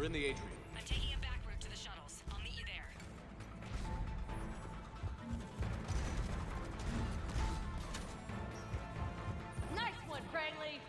in the atrium. I'm taking a back route to the shuttles. I'll meet you there. Nice one, Crangley!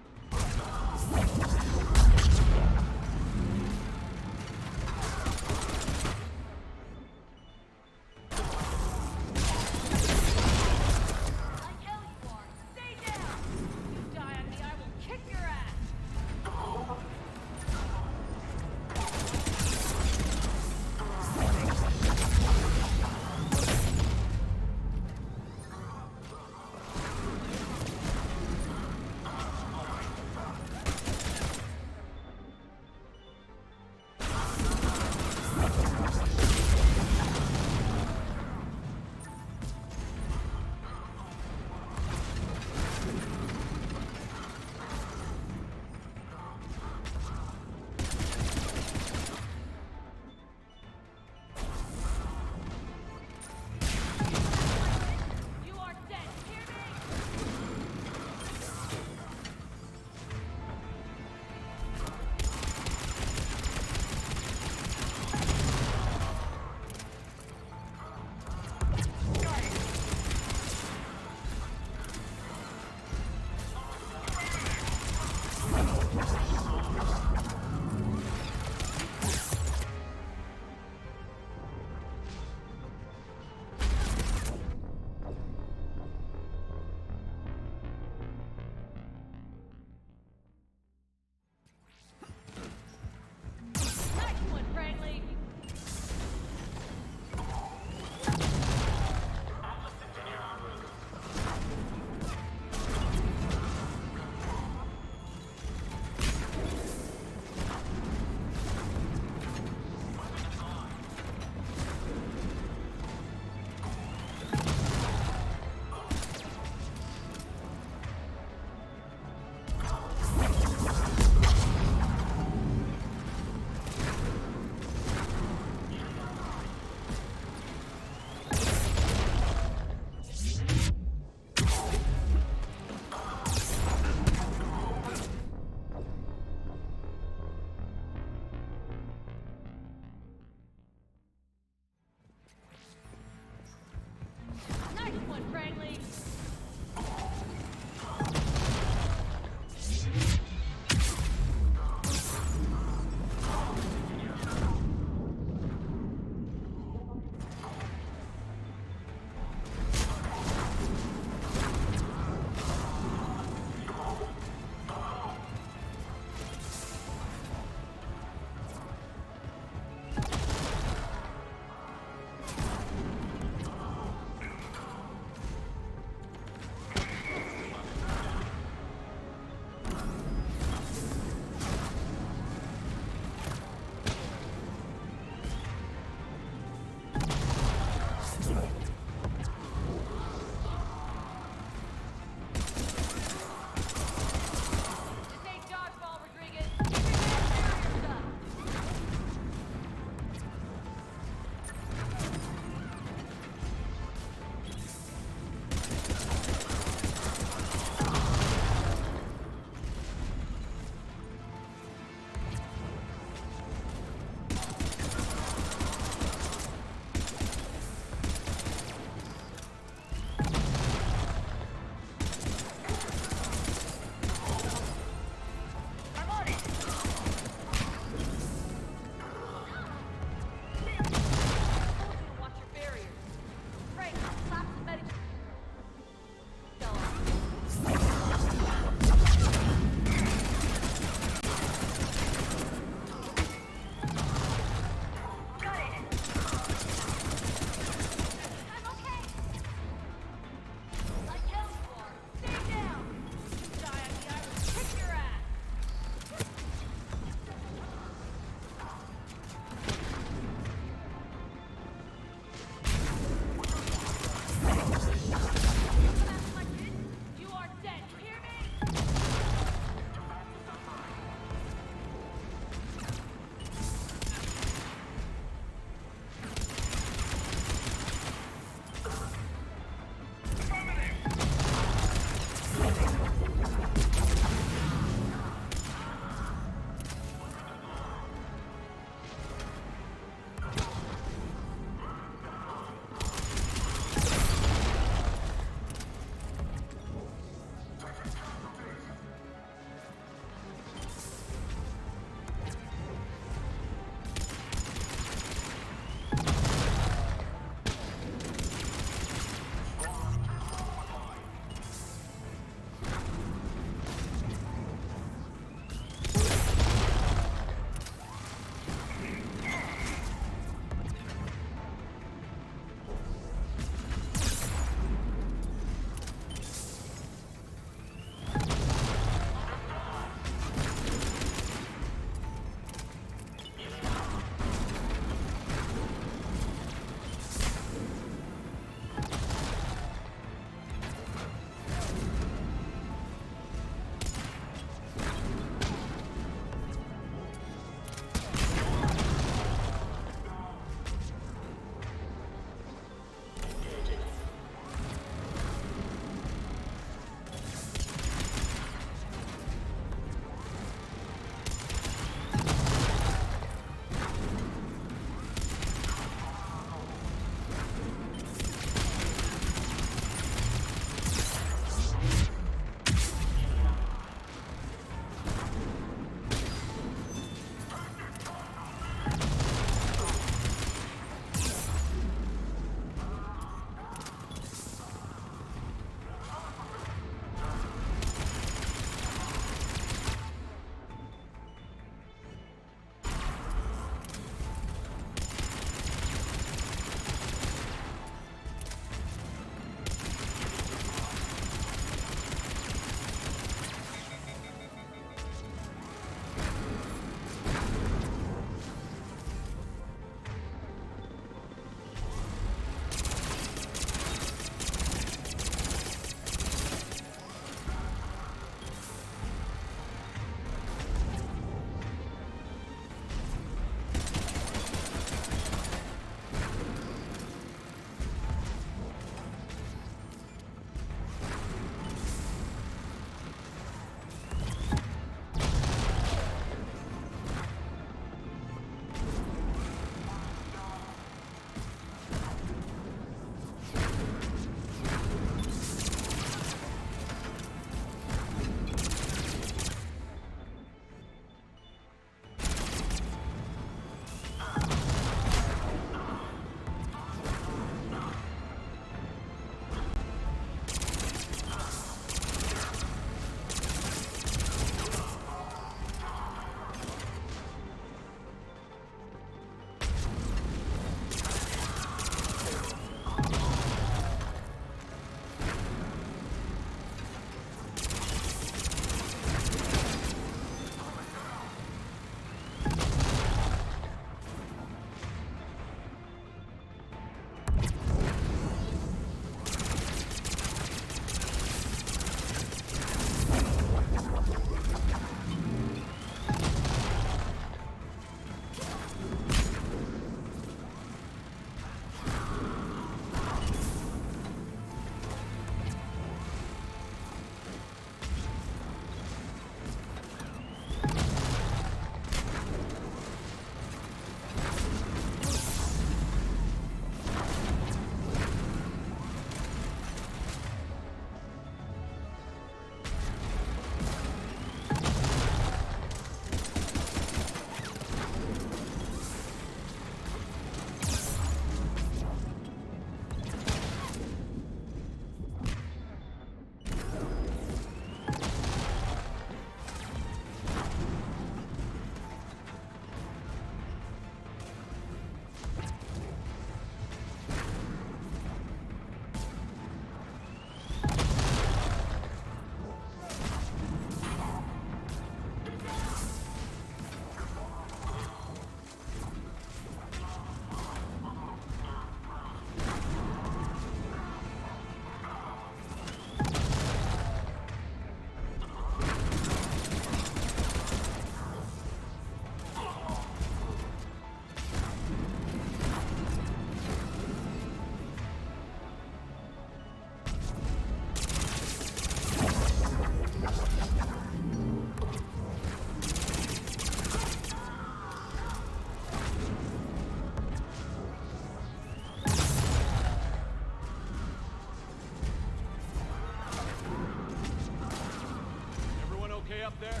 okay up there?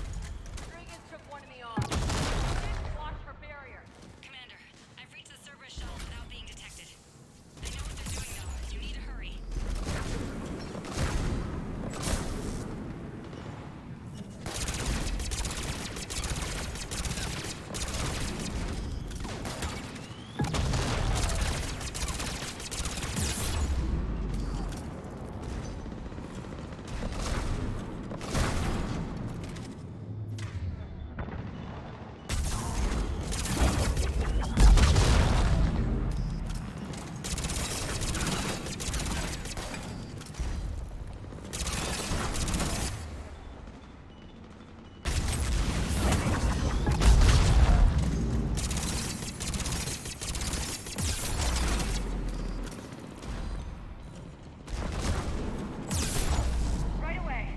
Dragons took one in the arm. Didn't watch for barrier. Commander, I've reached the Cerberus shuttle without being detected. I know what they're doing, though. You need to hurry. Right away.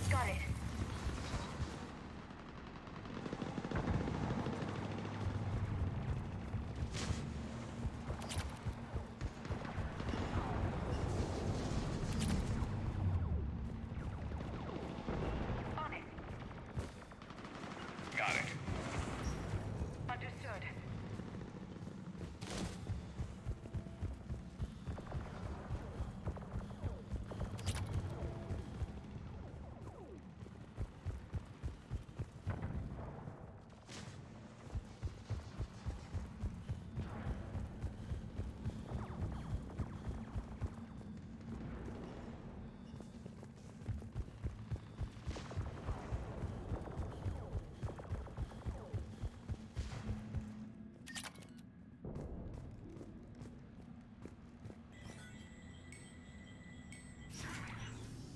Got it. On it. Got it. Understood.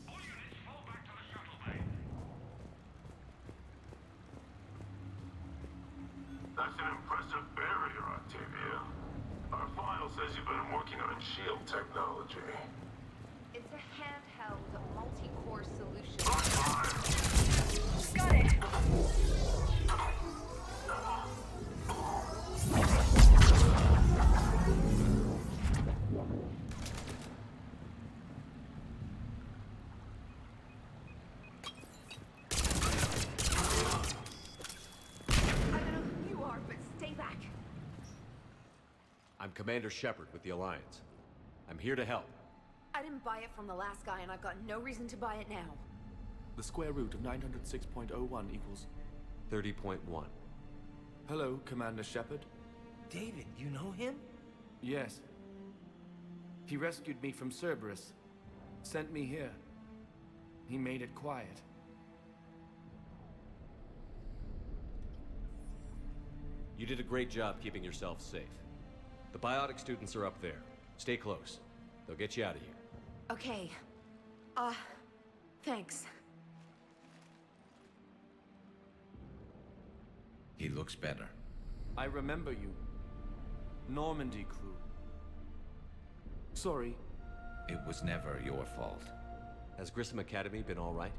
All units fall back to the shuttle bay. That's an impressive barrier, Octavia. Our file says you've been working on shield technology. It's a handheld, multi-core solution. Got it. I don't know who you are, but stay back. I'm Commander Shepard with the Alliance. I'm here to help. I didn't buy it from the last guy, and I've got no reason to buy it now. The square root of 906.01 equals... 30.1. Hello, Commander Shepard. David, you know him? Yes. He rescued me from Cerberus. Sent me here. He made it quiet. You did a great job keeping yourself safe. The biotic students are up there. Stay close. They'll get you out of here. Okay. Thanks. He looks better. I remember you. Normandy crew. Sorry. It was never your fault. Has Grissom Academy been all right?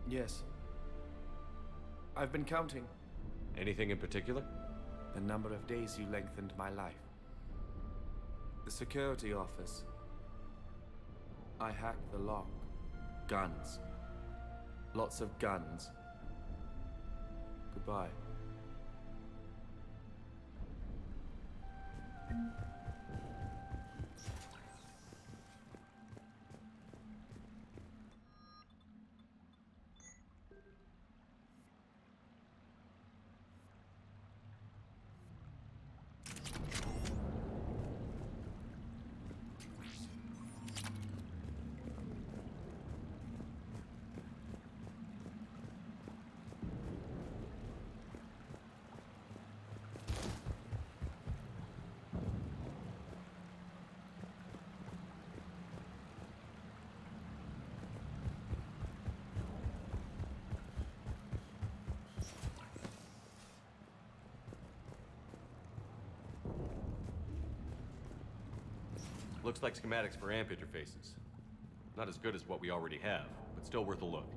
Yes. I've been counting Anything in particular? the number of days you lengthened my life. The security office. I hacked the lock. Guns. Lots of guns. Goodbye. Looks like schematics for amp interfaces. Not as good as what we already have, but still worth a look.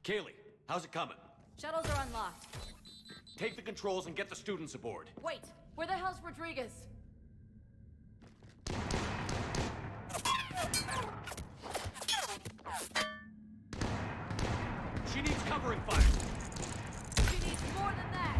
Kaylee, how's it coming? Shuttles are unlocked. Take the controls and get the students aboard. Wait, where the hell's Rodriguez? She needs covering fire. She needs more than that.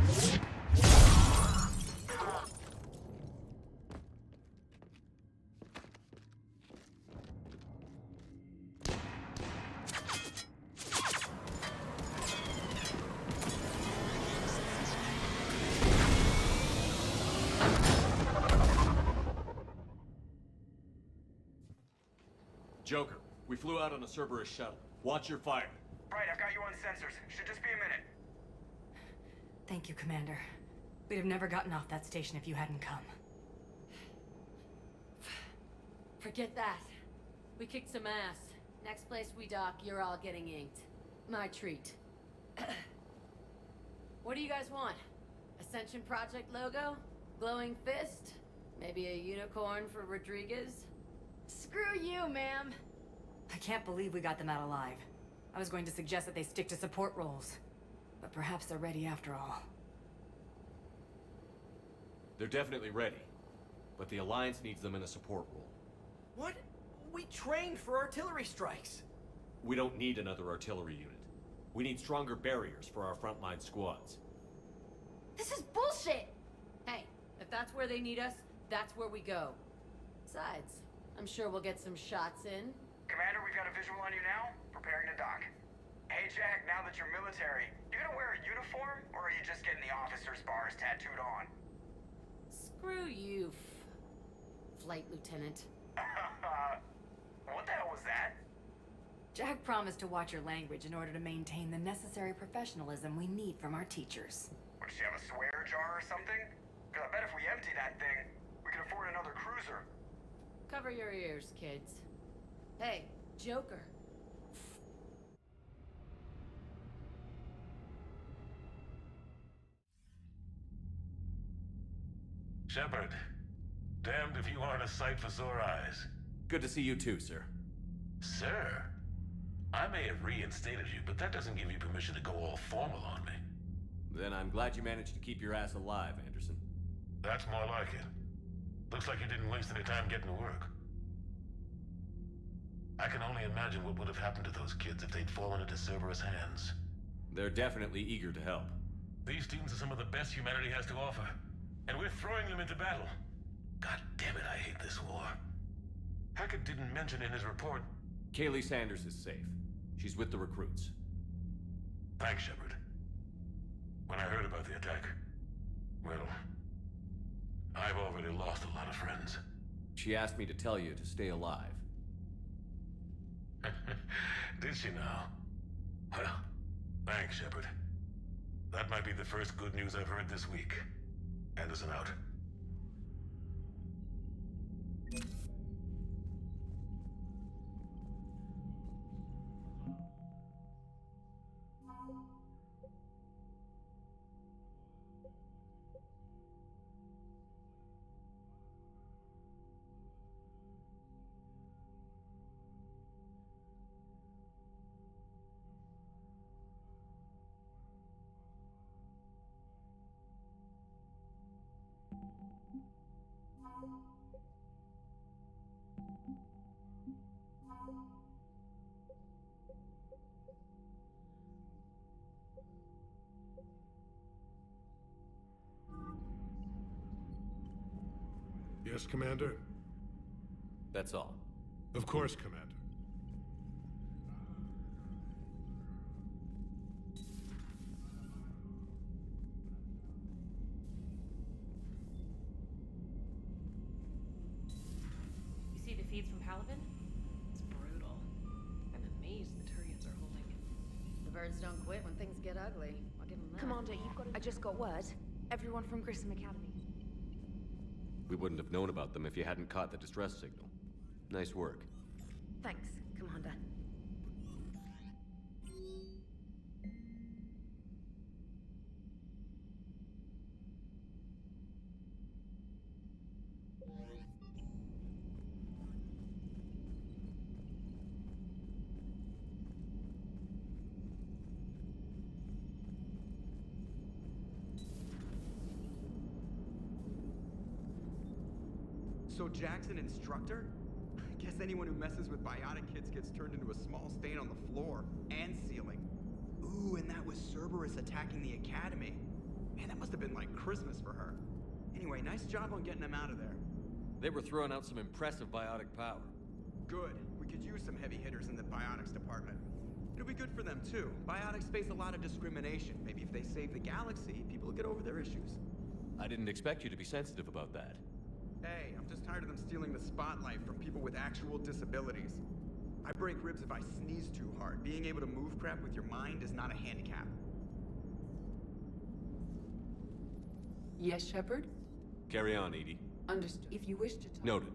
Joker, we flew out on a Cerberus shuttle. Watch your fire. Right, I've got you on sensors. Should just be a minute. Thank you, Commander. We'd have never gotten off that station if you hadn't come. Forget that. We kicked some ass. Next place we dock, you're all getting inked. My treat. What do you guys want? Ascension Project logo? Glowing fist? Maybe a unicorn for Rodriguez? Screw you, ma'am! I can't believe we got them out alive. I was going to suggest that they stick to support roles. But perhaps they're ready after all. They're definitely ready. But the Alliance needs them in a support role. What? We trained for artillery strikes. We don't need another artillery unit. We need stronger barriers for our frontline squads. This is bullshit! Hey, if that's where they need us, that's where we go. Besides, I'm sure we'll get some shots in. Commander, we've got a visual on you now. Preparing to dock. Hey, Jack, now that you're military, you gonna wear a uniform, or are you just getting the officer's bars tattooed on? Screw you, Flight Lieutenant. What the hell was that? Jack promised to watch your language in order to maintain the necessary professionalism we need from our teachers. Would she have a swear jar or something? Because I bet if we empty that thing, we can afford another cruiser. Cover your ears, kids. Hey, Joker. Shepard, damned if you aren't a sight for sore eyes. Good to see you too, sir. Sir, I may have reinstated you, but that doesn't give you permission to go all formal on me. Then I'm glad you managed to keep your ass alive, Anderson. That's more like it. Looks like you didn't waste any time getting to work. I can only imagine what would have happened to those kids if they'd fallen into Cerberus' hands. They're definitely eager to help. These students are some of the best humanity has to offer, and we're throwing them into battle. God damn it, I hate this war. Hackett didn't mention in his report. Kaylee Sanders is safe. She's with the recruits. Thanks, Shepard. When I heard about the attack, well, I've already lost a lot of friends. She asked me to tell you to stay alive. Did she now? Well, thanks, Shepard. That might be the first good news I've heard this week. Anderson out. Yes, Commander? That's all. Of course, Commander. You see the feeds from Palavin? It's brutal. I'm amazed the Turians are holding it. The birds don't quit when things get ugly. I'll give them that. Commander, I just got word. Everyone from Grissom Academy. We wouldn't have known about them if you hadn't caught the distress signal. Nice work. Thanks, Commander. So Jack's an instructor? I guess anyone who messes with biotic kids gets turned into a small stain on the floor and ceiling. Ooh, and that was Cerberus attacking the academy. Man, that must have been like Christmas for her. Anyway, nice job on getting them out of there. They were throwing out some impressive biotic power. Good. We could use some heavy hitters in the biotics department. It'll be good for them too. Biotics face a lot of discrimination. Maybe if they save the galaxy, people will get over their issues. I didn't expect you to be sensitive about that. Hey, I'm just tired of them stealing the spotlight from people with actual disabilities. I break ribs if I sneeze too hard. Being able to move crap with your mind is not a handicap. Yes, Shepard? Carry on, Edie. Understood. If you wish to talk... Noted.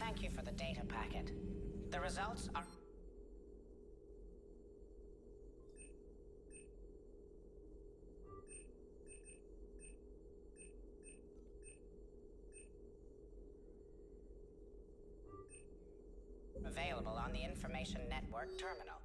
Thank you for the data packet. The results are... available on the Information Network terminal.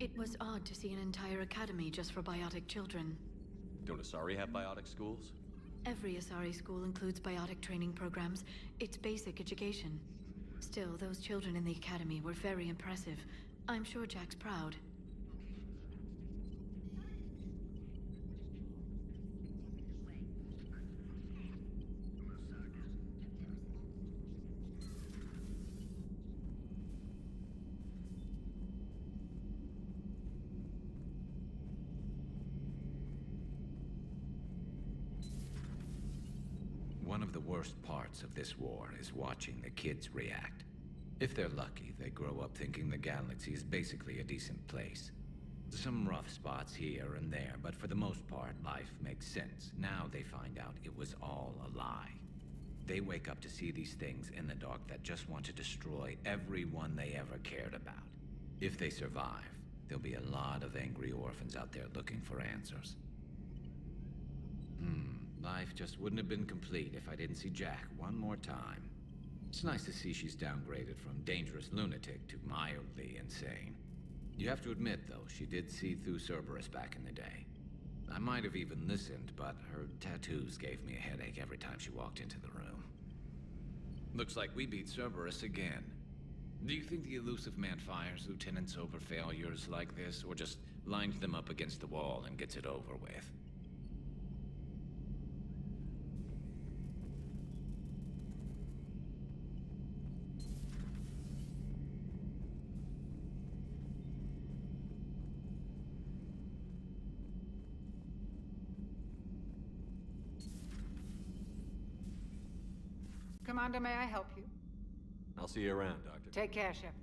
It was odd to see an entire academy just for biotic children. Don't Asari have biotic schools? Every Asari school includes biotic training programs. It's basic education. Still, those children in the academy were very impressive. I'm sure Jack's proud. One of the worst parts of this war is watching the kids react. If they're lucky, they grow up thinking the galaxy is basically a decent place. Some rough spots here and there, but for the most part, life makes sense. Now they find out it was all a lie. They wake up to see these things in the dark that just want to destroy everyone they ever cared about. If they survive, there'll be a lot of angry orphans out there looking for answers. Life just wouldn't have been complete if I didn't see Jack one more time. It's nice to see she's downgraded from dangerous lunatic to mildly insane. You have to admit, though, she did see through Cerberus back in the day. I might have even listened, but her tattoos gave me a headache every time she walked into the room. Looks like we beat Cerberus again. Do you think the elusive man fires lieutenants over failures like this, or just lines them up against the wall and gets it over with? Commander, may I help you? I'll see you around, Doctor. Take care, Shepard.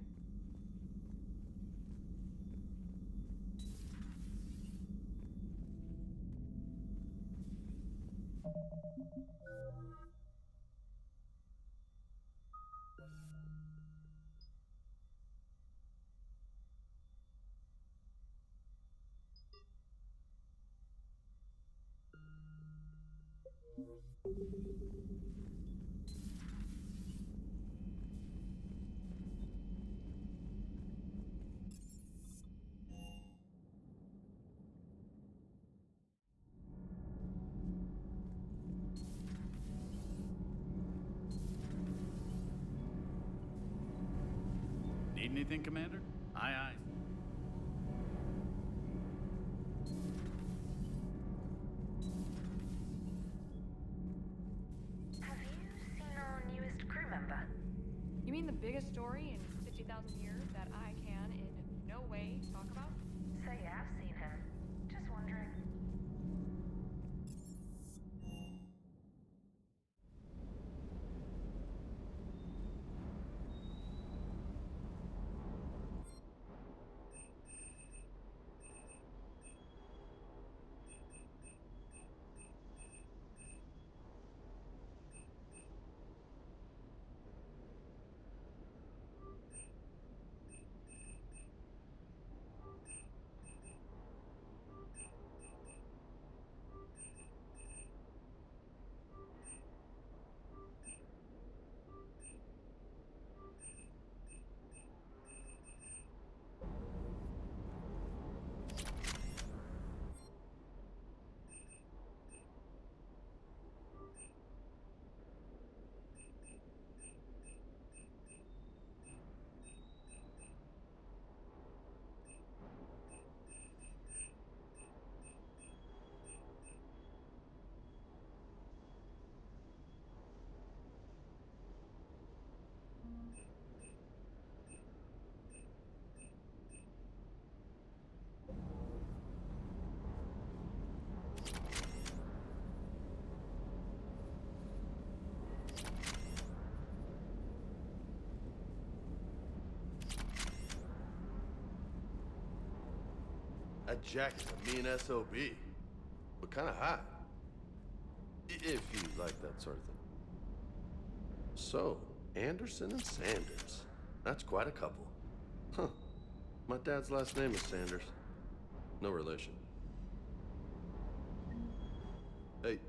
Need anything, Commander? Aye, aye. Have you seen our newest crew member? You mean the biggest story in 50,000 years that I can in no way talk about? So yeah, I've seen him. Just wondering. Jack is a mean SOB, but kind of hot. If you like that sort of thing. So, Anderson and Sanders. That's quite a couple. Huh. My dad's last name is Sanders. No relation. Hey.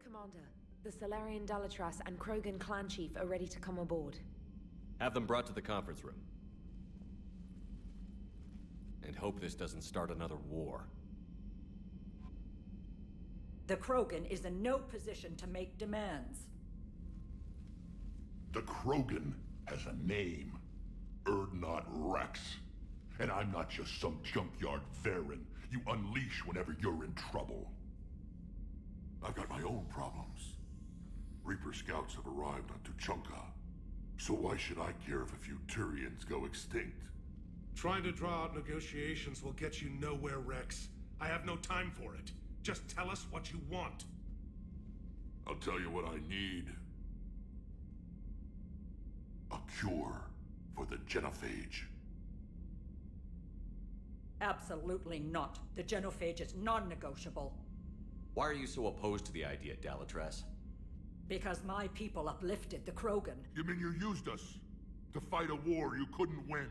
Commander, the Solarian Dalatras and Krogan clan chief are ready to come aboard. Have them brought to the conference room. And hope this doesn't start another war. The Krogan is in no position to make demands. The Krogan has a name. Erdnot Rex. And I'm not just some junkyard Varen you unleash whenever you're in trouble. I've got my own problems. Reaper scouts have arrived on Tuchanka. So why should I care if a few Turians go extinct? Trying to draw out negotiations will get you nowhere, Rex. I have no time for it. Just tell us what you want. I'll tell you what I need. A cure for the genophage. Absolutely not. The genophage is non-negotiable. Why are you so opposed to the idea, Dalatras? Because my people uplifted the Krogan. You mean you used us to fight a war you couldn't win?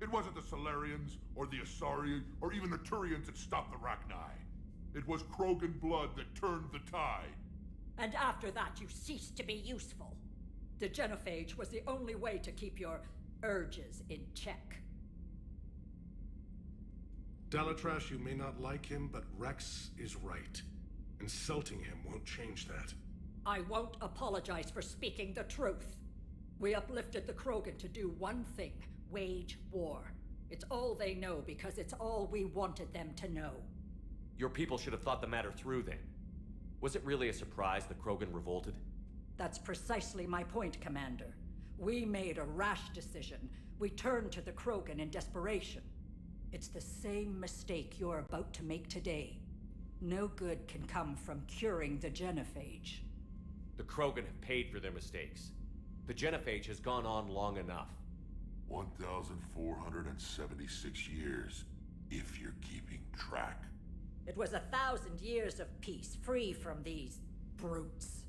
It wasn't the Solarians, or the Asari, or even the Turians that stopped the Rachni. It was Krogan blood that turned the tide. And after that, you ceased to be useful. The genophage was the only way to keep your urges in check. Dalatras, you may not like him, but Rex is right. Insulting him won't change that. I won't apologize for speaking the truth. We uplifted the Krogan to do one thing: wage war. It's all they know because it's all we wanted them to know. Your people should have thought the matter through then. Was it really a surprise the Krogan revolted? That's precisely my point, Commander. We made a rash decision. We turned to the Krogan in desperation. It's the same mistake you're about to make today. No good can come from curing the genophage. The Krogan have paid for their mistakes. The genophage has gone on long enough. 1,476 years, if you're keeping track. It was 1,000 years of peace, free from these brutes.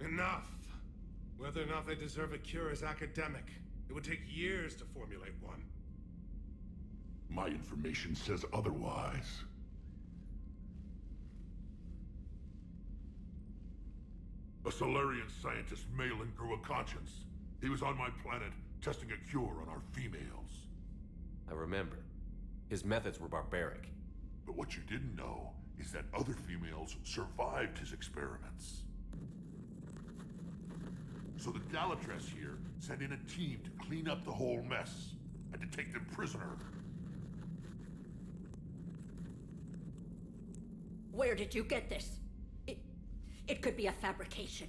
Enough! Whether or not they deserve a cure is academic. It would take years to formulate one. My information says otherwise. A Solarian scientist, Malin, grew a conscience. He was on my planet, testing a cure on our females. I remember. His methods were barbaric. But what you didn't know is that other females survived his experiments. So the Dalatress here sent in a team to clean up the whole mess and to take them prisoner. Where did you get this? It could be a fabrication.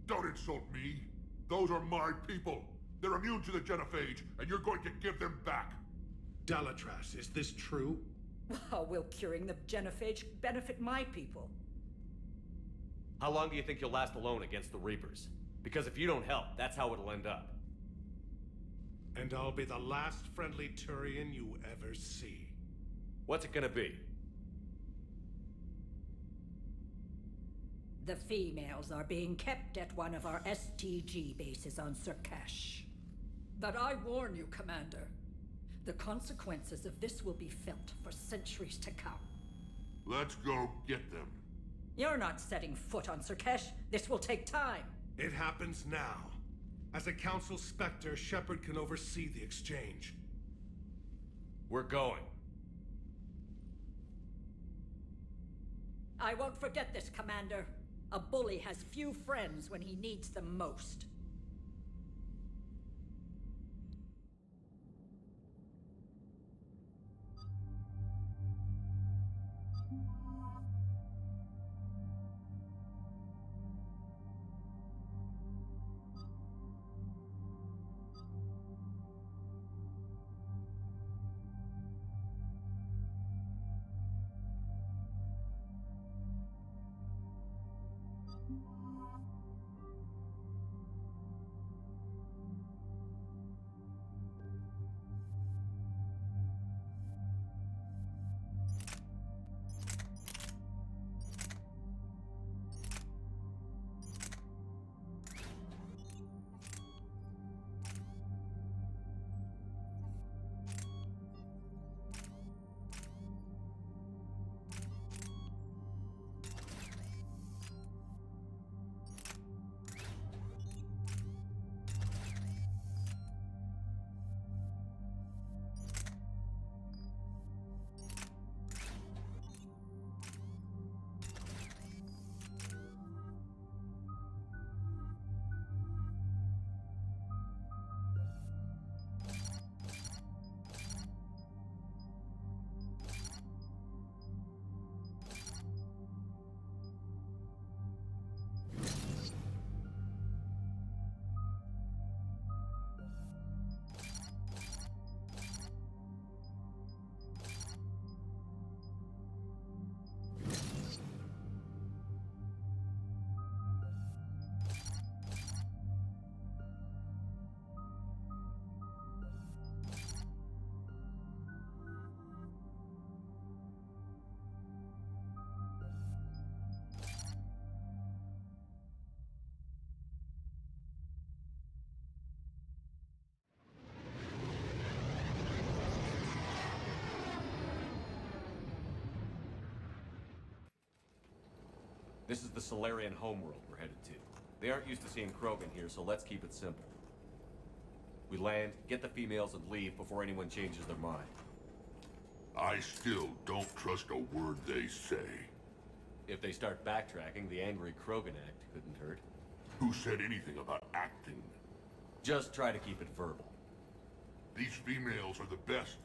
Don't insult me. Those are my people. They're immune to the genophage, and you're going to give them back. Dalatrass, is this true? How will curing the genophage benefit my people? How long do you think you'll last alone against the Reapers? Because if you don't help, that's how it'll end up. And I'll be the last friendly Turian you ever see. What's it gonna be? The females are being kept at one of our STG bases on Surkash. But I warn you, Commander. The consequences of this will be felt for centuries to come. Let's go get them. You're not setting foot on Surkash. This will take time. It happens now. As a Council Spectre, Shepard can oversee the exchange. We're going. I won't forget this, Commander. A bully has few friends when he needs them most. This is the Solarian homeworld we're headed to. They aren't used to seeing Krogan here, so let's keep it simple. We land, get the females, and leave before anyone changes their mind. I still don't trust a word they say. If they start backtracking, the angry Krogan act couldn't hurt. Who said anything about acting? Just try to keep it verbal. These females are the best,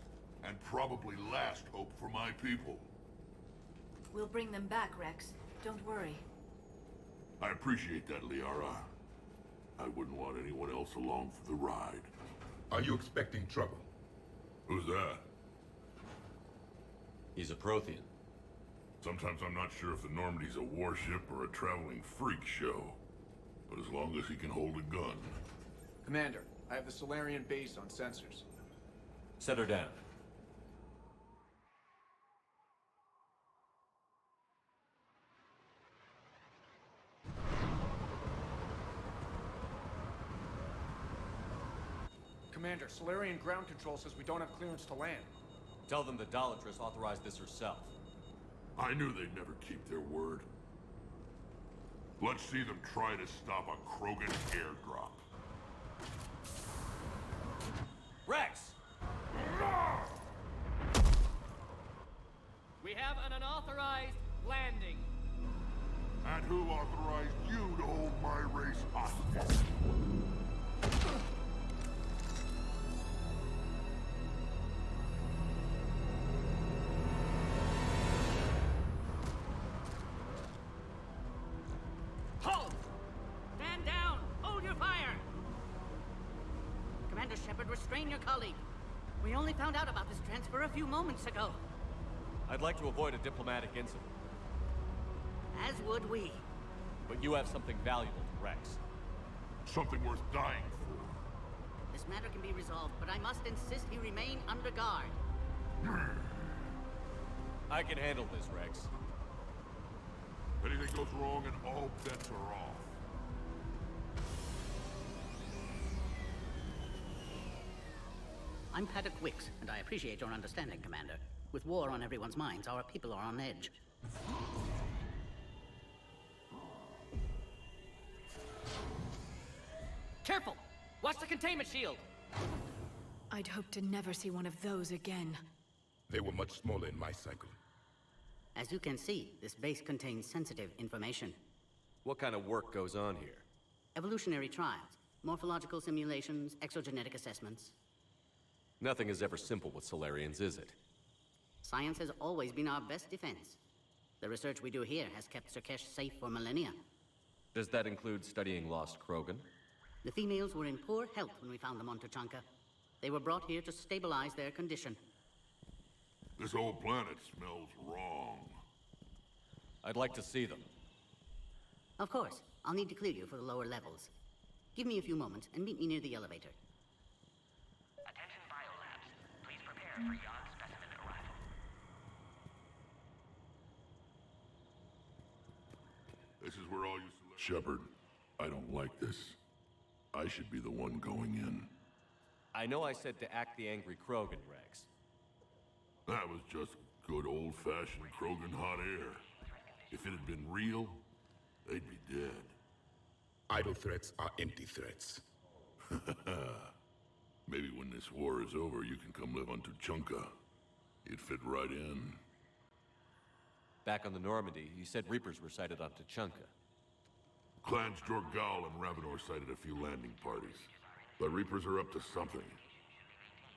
and probably last hope for my people. We'll bring them back, Rex. Don't worry. I appreciate that, Liara. I wouldn't want anyone else along for the ride. Are you expecting trouble? Who's that? He's a Prothean. Sometimes I'm not sure if the Normandy's a warship or a traveling freak show. But as long as he can hold a gun. Commander, I have the Solarian base on sensors. Set her down. Commander, Solarian ground control says we don't have clearance to land. Tell them the Dolatress authorized this herself. I knew they'd never keep their word. Let's see them try to stop a Krogan airdrop. Rex! We have an unauthorized landing. And who authorized you to hold my race hostage? Halt! Stand down! Hold your fire! Commander Shepard, restrain your colleague. We only found out about this transfer a few moments ago. I'd like to avoid a diplomatic incident. As would we. But you have something valuable to Rex. Something worth dying for. This matter can be resolved, but I must insist he remain under guard. I can handle this, Rex. Anything goes wrong and all bets are off. I'm Paddock Wicks, and I appreciate your understanding, Commander. With war on everyone's minds, our people are on edge. Careful! Watch the containment shield! I'd hoped to never see one of those again. They were much smaller in my cycle. As you can see, this base contains sensitive information. What kind of work goes on here? Evolutionary trials, morphological simulations, exogenetic assessments. Nothing is ever simple with Solarians, is it? Science has always been our best defense. The research we do here has kept Surkesh safe for millennia. Does that include studying lost Krogan? The females were in poor health when we found them on Tuchanka. They were brought here to stabilize their condition. This whole planet smells wrong. I'd like to see them. Of course. I'll need to clear you for the lower levels. Give me a few moments and meet me near the elevator. Attention biolabs. Please prepare for yon specimen arrival. This is where all you... Shepard, I don't like this. I should be the one going in. I know I said to act the angry Krogan, Rex. That was just good old-fashioned Krogan hot air. If it had been real, they'd be dead. Idle threats are empty threats. Maybe when this war is over, you can come live on Tuchanka. You'd fit right in. Back on the Normandy, you said Reapers were sighted on Tuchanka. Clans Jorgal and Ravenor sighted a few landing parties. The Reapers are up to something.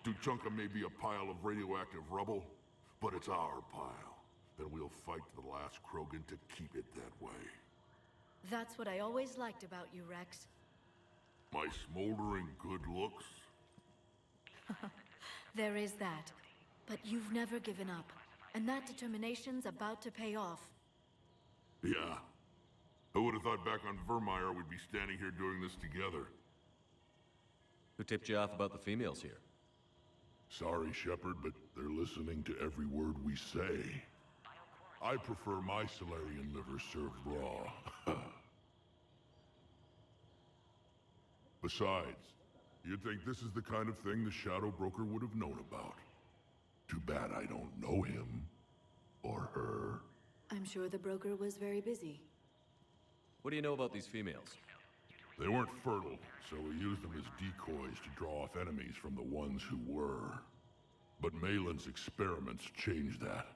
Tuchanka may be a pile of radioactive rubble, but it's our pile. And we'll fight to the last Krogan to keep it that way. That's what I always liked about you, Rex. My smoldering good looks? There is that. But you've never given up. And that determination's about to pay off. Yeah. I would have thought back on Vermeer we'd be standing here doing this together. Who tipped you off about the females here? Sorry, Shepard, but they're listening to every word we say. I prefer my Solarian liver served raw. Besides, you'd think this is the kind of thing the Shadow Broker would have known about. Too bad I don't know him. Or her. I'm sure the broker was very busy. What do you know about these females? They weren't fertile, so we used them as decoys to draw off enemies from the ones who were. But Malin's experiments changed that.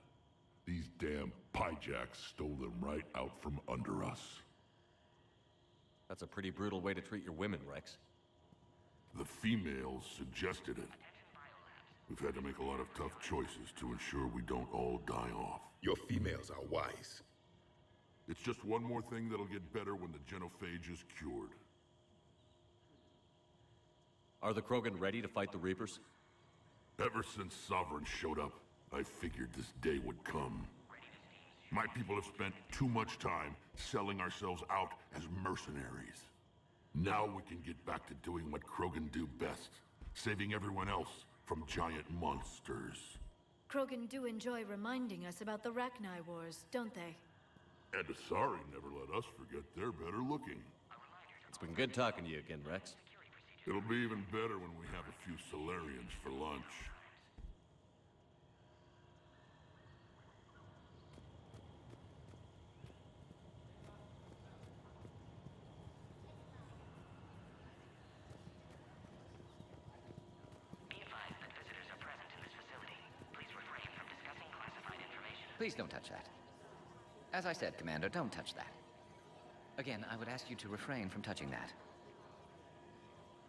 These damn Pyjaks stole them right out from under us. That's a pretty brutal way to treat your women, Rex. The females suggested it. We've had to make a lot of tough choices to ensure we don't all die off. Your females are wise. It's just one more thing that'll get better when the genophage is cured. Are the Krogan ready to fight the Reapers? Ever since Sovereign showed up, I figured this day would come. My people have spent too much time selling ourselves out as mercenaries. Now we can get back to doing what Krogan do best, saving everyone else from giant monsters. Krogan do enjoy reminding us about the Rachni Wars, don't they? And Asari never let us forget they're better looking. It's been good talking to you again, Rex. It'll be even better when we have a few Solarians for lunch. Please don't touch that. As I said, Commander, don't touch that. Again, I would ask you to refrain from touching that.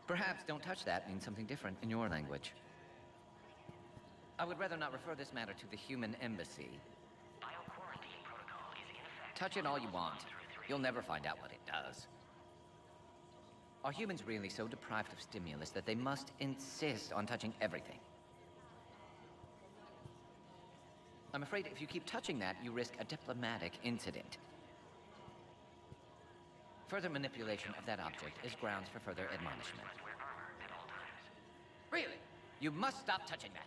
Perhaps don't touch that means something different in your language. I would rather not refer this matter to the human embassy. Touch it all you want. You'll never find out what it does. Are humans really so deprived of stimulus that they must insist on touching everything? I'm afraid if you keep touching that, you risk a diplomatic incident. Further manipulation of that object is grounds for further admonishment. Really? You must stop touching that.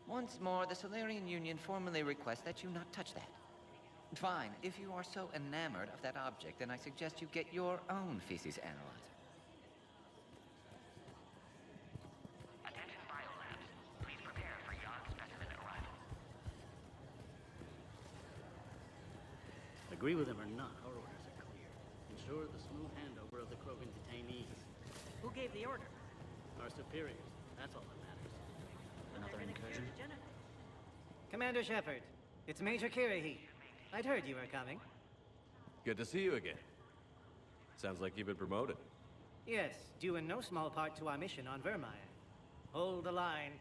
Once more, the Solarian Union formally requests that you not touch that. Fine. If you are so enamored of that object, then I suggest you get your own feces analyzer. Agree with him or not, our orders are clear. Ensure the smooth handover of the Krogan detainees. Who gave the order? Our superiors. That's all that matters. Another incursion? Commander Shepard, it's Major Kirahi. I'd heard you were coming. Good to see you again. Sounds like you've been promoted. Yes, due in no small part to our mission on Vermeer. Hold the line.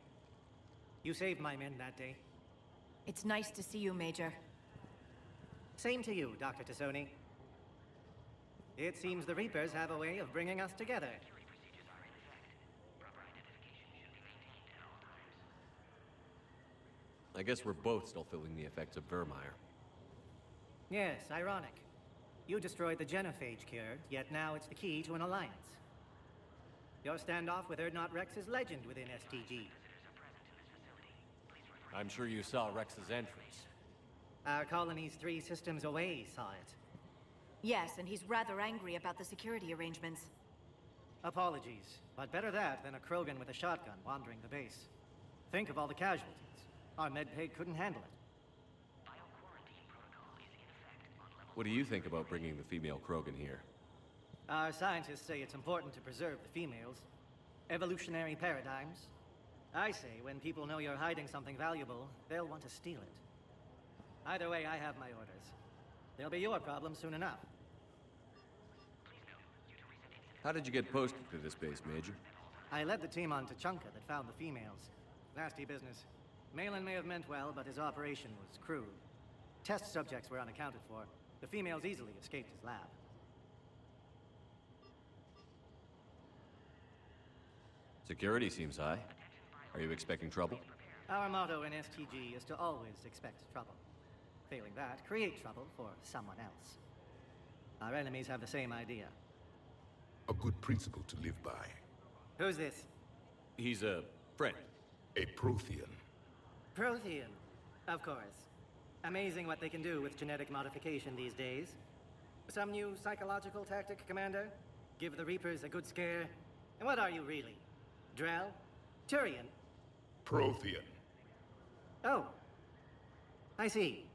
You saved my men that day. It's nice to see you, Major. Same to you, Dr. Tassoni. It seems the Reapers have a way of bringing us together. I guess we're both still feeling the effects of Vermeer. Yes, ironic. You destroyed the genophage cure, yet now it's the key to an alliance. Your standoff with Erdnot Rex is legend within STG. I'm sure you saw Rex's entrance. Our colony's 3 systems away saw it. Yes, and he's rather angry about the security arrangements. Apologies, but better that than a Krogan with a shotgun wandering the base. Think of all the casualties. Our medpay couldn't handle it. What do you think about bringing the female Krogan here? Our scientists say it's important to preserve the females. Evolutionary paradigms. I say when people know you're hiding something valuable, they'll want to steal it. Either way, I have my orders. They'll be your problem soon enough. How did you get posted to this base, Major? I led the team on Tachanka that found the females. Nasty business. Malin may have meant well, but his operation was crude. Test subjects were unaccounted for. The females easily escaped his lab. Security seems high. Are you expecting trouble? Our motto in STG is to always expect trouble. Failing that, create trouble for someone else. Our enemies have the same idea. A good principle to live by. Who's this? He's a friend. A Prothean. Prothean, of course. Amazing what they can do with genetic modification these days. Some new psychological tactic, Commander? Give the Reapers a good scare? And what are you really? Drell? Turian? Prothean. Oh. I see.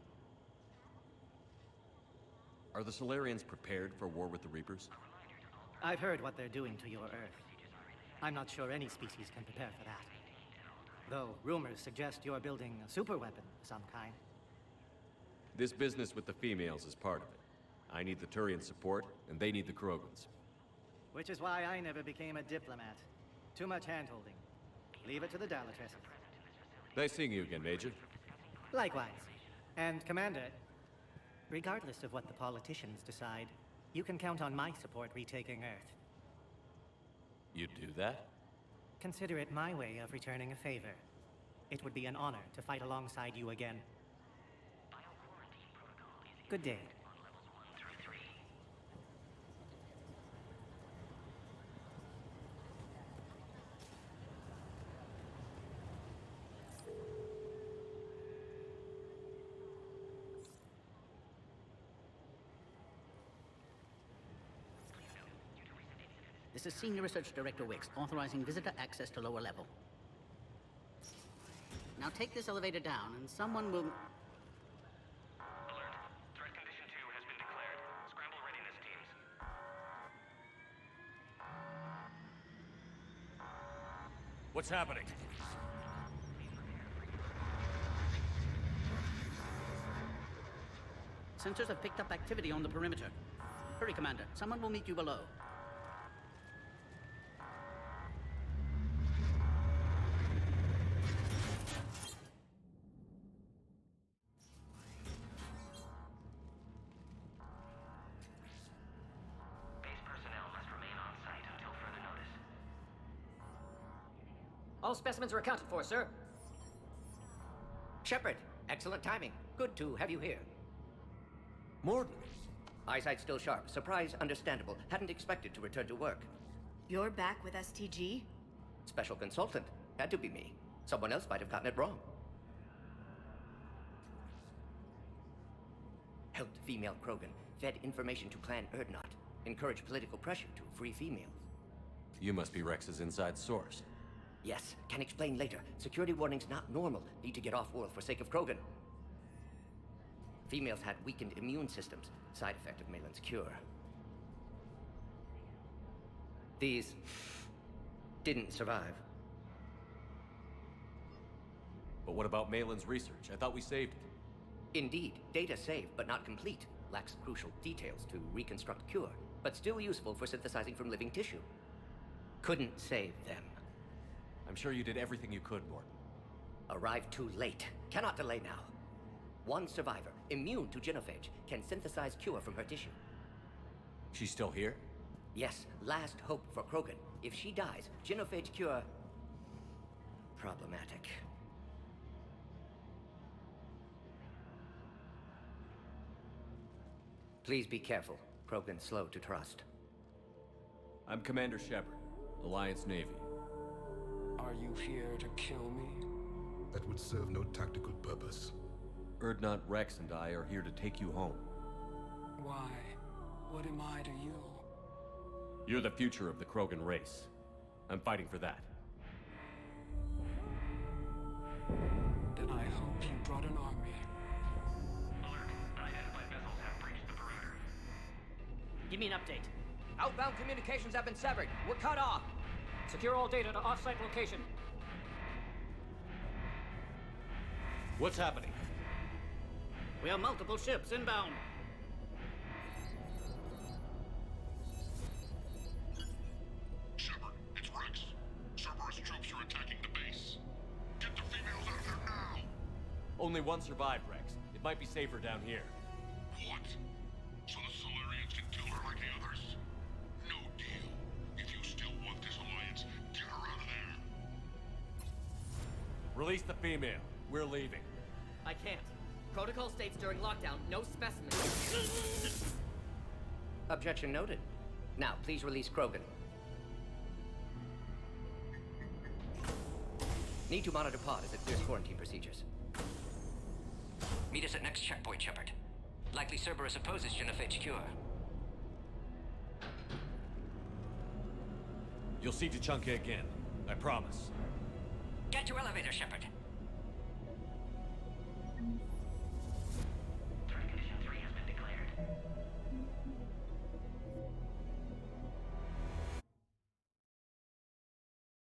Are the Solarians prepared for war with the Reapers? I've heard what they're doing to your Earth. I'm not sure any species can prepare for that. Though rumors suggest you're building a superweapon of some kind. This business with the females is part of it. I need the Turian support, and they need the Krogans. Which is why I never became a diplomat. Too much hand-holding. Leave it to the Dalatresses. Nice seeing you again, Major. Likewise. And, Commander, regardless of what the politicians decide, you can count on my support retaking Earth. You do that? Consider it my way of returning a favor. It would be an honor to fight alongside you again. Good day. This is Senior Research Director Wicks, authorizing visitor access to lower level. Now take this elevator down, and someone will... Alert. Threat condition 2 has been declared. Scramble readiness teams. What's happening? Sensors have picked up activity on the perimeter. Hurry, Commander. Someone will meet you below. Base personnel must remain on site until further notice. All specimens are accounted for, sir. Shepard, excellent timing. Good to have you here. Morden. Eyesight still sharp. Surprise understandable. Hadn't expected to return to work. You're back with STG? Special consultant. Had to be me. Someone else might have gotten it wrong. Helped female Krogan. Fed information to Clan Erdnot. Encouraged political pressure to free females. You must be Rex's inside source. Yes, can explain later. Security warnings not normal. Need to get off-world for sake of Krogan. Females had weakened immune systems. Side effect of Malin's cure. These didn't survive. But what about Malin's research? I thought we saved it. Indeed, data saved, but not complete. Lacks crucial details to reconstruct cure, but still useful for synthesizing from living tissue. Couldn't save them. I'm sure you did everything you could, Morden. Arrived too late. Cannot delay now. One survivor, immune to genophage, can synthesize cure from her tissue. She's still here? Yes, last hope for Krogan. If she dies, genophage cure... problematic. Please be careful. Krogan's slow to trust. I'm Commander Shepard, Alliance Navy. Are you here to kill me? That would serve no tactical purpose. Erdnot, Rex, and I are here to take you home. Why? What am I to you? You're the future of the Krogan race. I'm fighting for that. Then I hope you brought an army. Alert. Unidentified vessels have breached the perimeter. Give me an update. Outbound communications have been severed. We're cut off. Secure all data to off-site location. What's happening? We have multiple ships inbound. Shepard, it's Rex. Cerberus troops are attacking the base. Get the females out of there now! Only one survived, Rex. It might be safer down here. What? So the Solarians can kill her like the others? No deal. If you still want this alliance, get her out of there. Release the female. We're leaving. I can't. Protocol states during lockdown, no specimens. Objection noted. Now, please release Krogan. Need to monitor pod as it clears quarantine procedures. Meet us at next checkpoint, Shepard. Likely Cerberus opposes genophage cure. You'll see Tuchanka again. I promise. Get to elevator, Shepard.